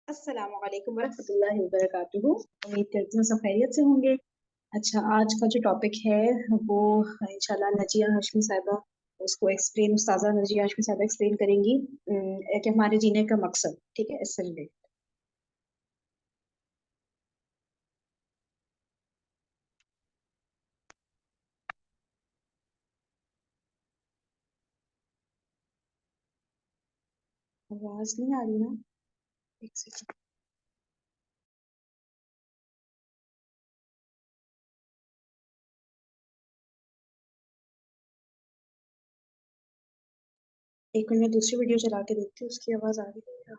السلام علیکم ورحمۃ اللہ وبرکاتہ. امید کرتی ہوں سب خیریت سے ہوں گے. اچھا، آج کا جو ٹاپک ہے وہ انشاءاللہ نجیہ ہاشمی صاحبہ اس کو استاذہ نجیہ ہاشمی صاحبہ ایکسپلین کریں گی کہ ہمارے جینے کا مقصد. ٹھیک ہے، اس سے ریلیٹ. آواز نہیں آ رہی نا؟ ایک سیکنڈ. ایک منٹ میں دوسری ویڈیو چلا کے دیکھتی ہوں، اس کی آواز آ رہی ہے کیا؟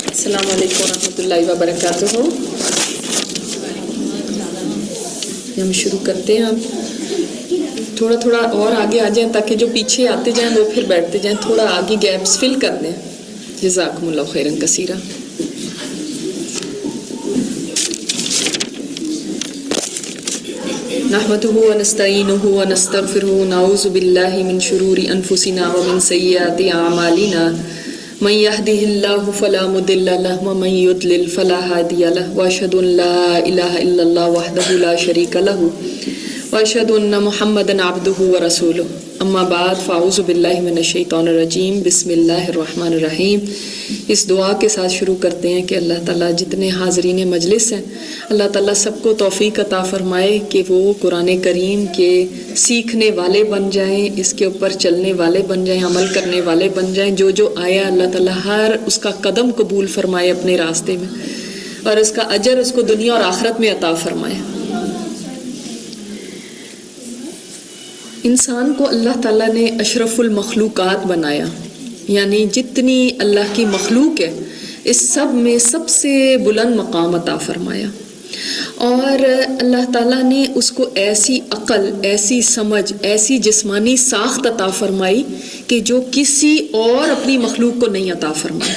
السلام علیکم ورحمۃ اللہ وبرکاتہ. ہم شروع کرتے ہیں. آپ تھوڑا تھوڑا اور آگے آ جائیں تاکہ جو پیچھے آتے جائیں وہ پھر بیٹھتے جائیں. تھوڑا آگے گیپس فل کر دیں. جزاکم اللہ خیرا کثیرا. نحمده ونستعینه ونستغفره ونعوذ باللہ من شرور انفسنا ومن سیئات اعمالنا. من يهده الله فلا مضل له ومن يضلل فلا هادي له واشهد ان لا اله الا الله وحده لا شريك له واشهد ان محمدا عبده ورسوله. اما بعد فاعوذ باللہ من الشیطان الرجیم. بسم اللہ الرحمن الرحیم. اس دعا کے ساتھ شروع کرتے ہیں کہ اللہ تعالیٰ جتنے حاضرین مجلس ہیں اللہ تعالیٰ سب کو توفیق عطا فرمائے کہ وہ قرآن کریم کے سیکھنے والے بن جائیں، اس کے اوپر چلنے والے بن جائیں، عمل کرنے والے بن جائیں. جو جو آیا اللہ تعالیٰ ہر اس کا قدم قبول فرمائے اپنے راستے میں، اور اس کا اجر اس کو دنیا اور آخرت میں عطا فرمائے. انسان کو اللہ تعالیٰ نے اشرف المخلوقات بنایا، یعنی جتنی اللہ کی مخلوق ہے اس سب میں سب سے بلند مقام عطا فرمایا. اور اللہ تعالیٰ نے اس کو ایسی عقل، ایسی سمجھ، ایسی جسمانی ساخت عطا فرمائی کہ جو کسی اور اپنی مخلوق کو نہیں عطا فرمائی.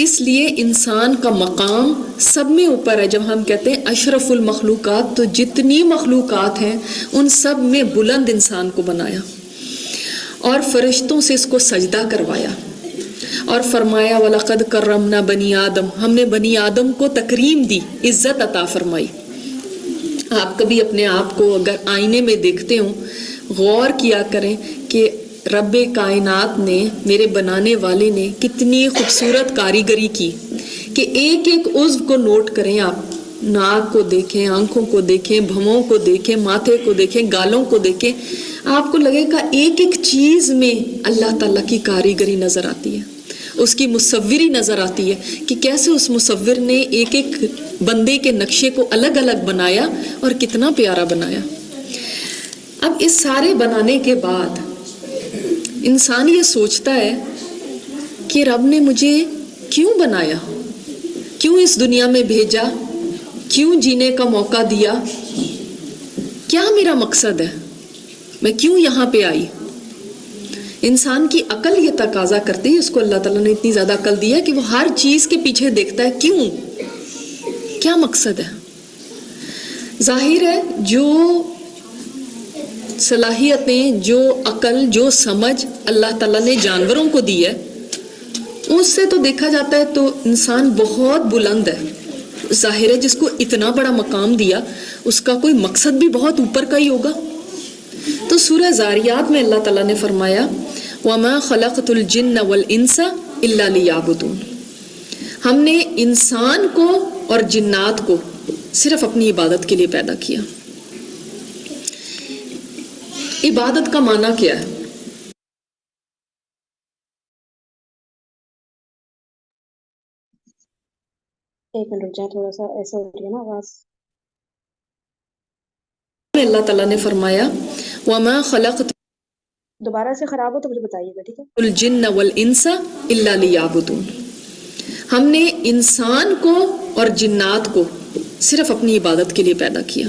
اس لیے انسان کا مقام سب میں اوپر ہے. جب ہم کہتے ہیں اشرف المخلوقات تو جتنی مخلوقات ہیں ان سب میں بلند انسان کو بنایا اور فرشتوں سے اس کو سجدہ کروایا اور فرمایا وَلَقَدْ كَرَّمْنَا بَنِي آدم. ہم نے بنی آدم کو تکریم دی، عزت عطا فرمائی. آپ کبھی اپنے آپ کو اگر آئینے میں دیکھتے ہوں غور کیا کریں کہ رب کائنات نے، میرے بنانے والے نے کتنی خوبصورت کاریگری کی کہ ایک ایک عضو کو نوٹ کریں. آپ ناک کو دیکھیں، آنکھوں کو دیکھیں، بھووں کو دیکھیں، ماتھے کو دیکھیں، گالوں کو دیکھیں. آپ کو لگے گا ایک ایک چیز میں اللہ تعالیٰ کی کاریگری نظر آتی ہے، اس کی مصوری نظر آتی ہے کہ کیسے اس مصور نے ایک ایک بندے کے نقشے کو الگ الگ بنایا اور کتنا پیارا بنایا. اب اس سارے بنانے کے بعد انسان یہ سوچتا ہے کہ رب نے مجھے کیوں بنایا، کیوں اس دنیا میں بھیجا، کیوں جینے کا موقع دیا، کیا میرا مقصد ہے، میں کیوں یہاں پہ آئی. انسان کی عقل یہ تقاضا کرتی ہے، اس کو اللہ تعالیٰ نے اتنی زیادہ عقل دی ہے کہ وہ ہر چیز کے پیچھے دیکھتا ہے کیوں، کیا مقصد ہے. ظاہر ہے جو صلاحیتیں، جو عقل، جو سمجھ اللہ تعالیٰ نے جانوروں کو دی ہے اس سے تو دیکھا جاتا ہے تو انسان بہت بلند ہے. ظاہر ہے جس کو اتنا بڑا مقام دیا اس کا کوئی مقصد بھی بہت اوپر کا ہی ہوگا. تو سورہ زاریات میں اللہ تعالیٰ نے فرمایا وَمَا خَلَقْتُ الْجِنَّ وَالْإِنسَ إِلَّا لِيَعْبُدُونَ. ہم نے انسان کو اور جنات کو صرف اپنی عبادت کے لیے پیدا کیا. عبادت کا معنی کیا ہے؟ ایک منٹ رک جائیں، تھوڑا سا ایسا ہو رہی ہے نا آواز. اللہ تعالیٰ نے فرمایا وَمَا خَلَقْتُ دوبارہ سے خراب ہو تو مجھے بتائیے گا، ٹھیک ہے؟ الْجِنَّ وَالْإِنسَ إِلَّا لِيَعْبُدُونَ. ہم نے انسان کو اور جنات کو صرف اپنی عبادت کے لیے پیدا کیا.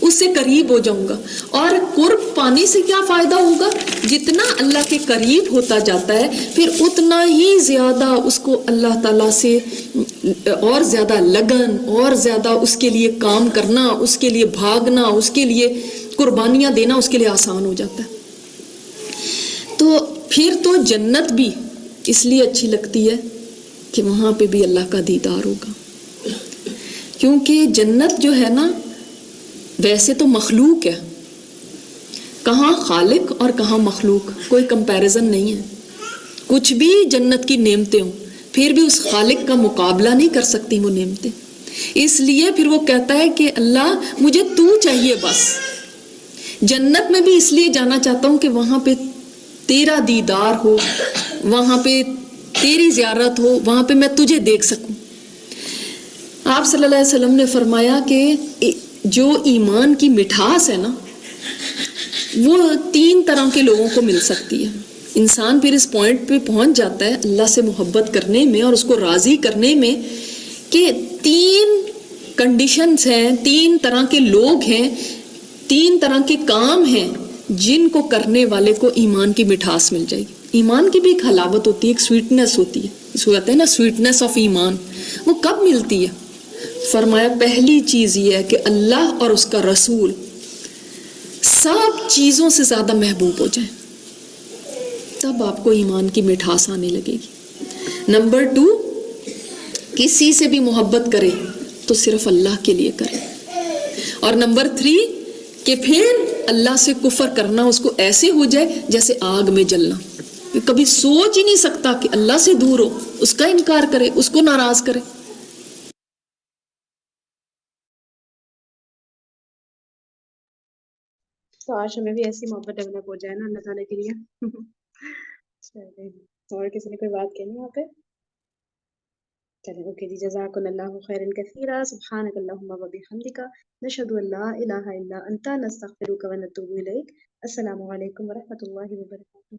اس سے قریب ہو جاؤں گا. اور قرب پانے سے کیا فائدہ ہوگا؟ جتنا اللہ کے قریب ہوتا جاتا ہے پھر اتنا ہی زیادہ اس کو اللہ تعالیٰ سے اور زیادہ لگن، اور زیادہ اس کے لیے کام کرنا، اس کے لیے بھاگنا، اس کے لیے قربانیاں دینا اس کے لیے آسان ہو جاتا ہے. تو پھر تو جنت بھی اس لیے اچھی لگتی ہے کہ وہاں پہ بھی اللہ کا دیدار ہوگا. کیونکہ جنت جو ہے نا ویسے تو مخلوق ہے، کہاں خالق اور کہاں مخلوق، کوئی کمپیریزن نہیں ہے. کچھ بھی جنت کی نعمتیں ہوں پھر بھی اس خالق کا مقابلہ نہیں کر سکتی وہ نعمتیں. اس لیے پھر وہ کہتا ہے کہ اللہ مجھے تو چاہیے بس. جنت میں بھی اس لیے جانا چاہتا ہوں کہ وہاں پہ تیرا دیدار ہو، وہاں پہ تیری زیارت ہو، وہاں پہ میں تجھے دیکھ سکوں. آپ صلی اللہ علیہ وسلم نے فرمایا کہ جو ایمان کی مٹھاس ہے نا وہ 3 طرح کے لوگوں کو مل سکتی ہے. انسان پھر اس پوائنٹ پہ پہنچ جاتا ہے اللہ سے محبت کرنے میں اور اس کو راضی کرنے میں کہ 3 کنڈیشنز ہیں، 3 طرح کے لوگ ہیں، 3 طرح کے کام ہیں جن کو کرنے والے کو ایمان کی مٹھاس مل جائے گی. ایمان کی بھی ایک حلاوت ہوتی ہے، ایک سویٹنس ہوتی ہے، اس کو کہتے ہیں نا سویٹنس آف ایمان. وہ کب ملتی ہے؟ فرمایا پہلی چیز یہ ہے کہ اللہ اور اس کا رسول سب چیزوں سے زیادہ محبوب ہو جائیں، تب آپ کو ایمان کی مٹھاس آنے لگے گی. نمبر 2، کسی سے بھی محبت کرے تو صرف اللہ کے لیے کرے. اور نمبر 3 کہ پھر اللہ سے کفر کرنا اس کو ایسے ہو جائے جیسے آگ میں جلنا. کبھی سوچ ہی نہیں سکتا کہ اللہ سے دور ہو، اس کا انکار کرے، اس کو ناراض کرے. تو آج ہمیں بھی ایسی محبت ڈیولپ ہو جائے نا اللہ تعالیٰ کے لیے. چلیں، اور کسی نے کوئی بات کہنی ہے آپ پہ؟ چلیں اوکے جی، جزاکم اللہ خیرا کثیرا، سبحانک اللہم و بحمدک، نشہد ان لا الہ الا انت، نستغفرک و نتوب الیک. السلام علیکم ورحمۃ اللہ وبرکاتہ.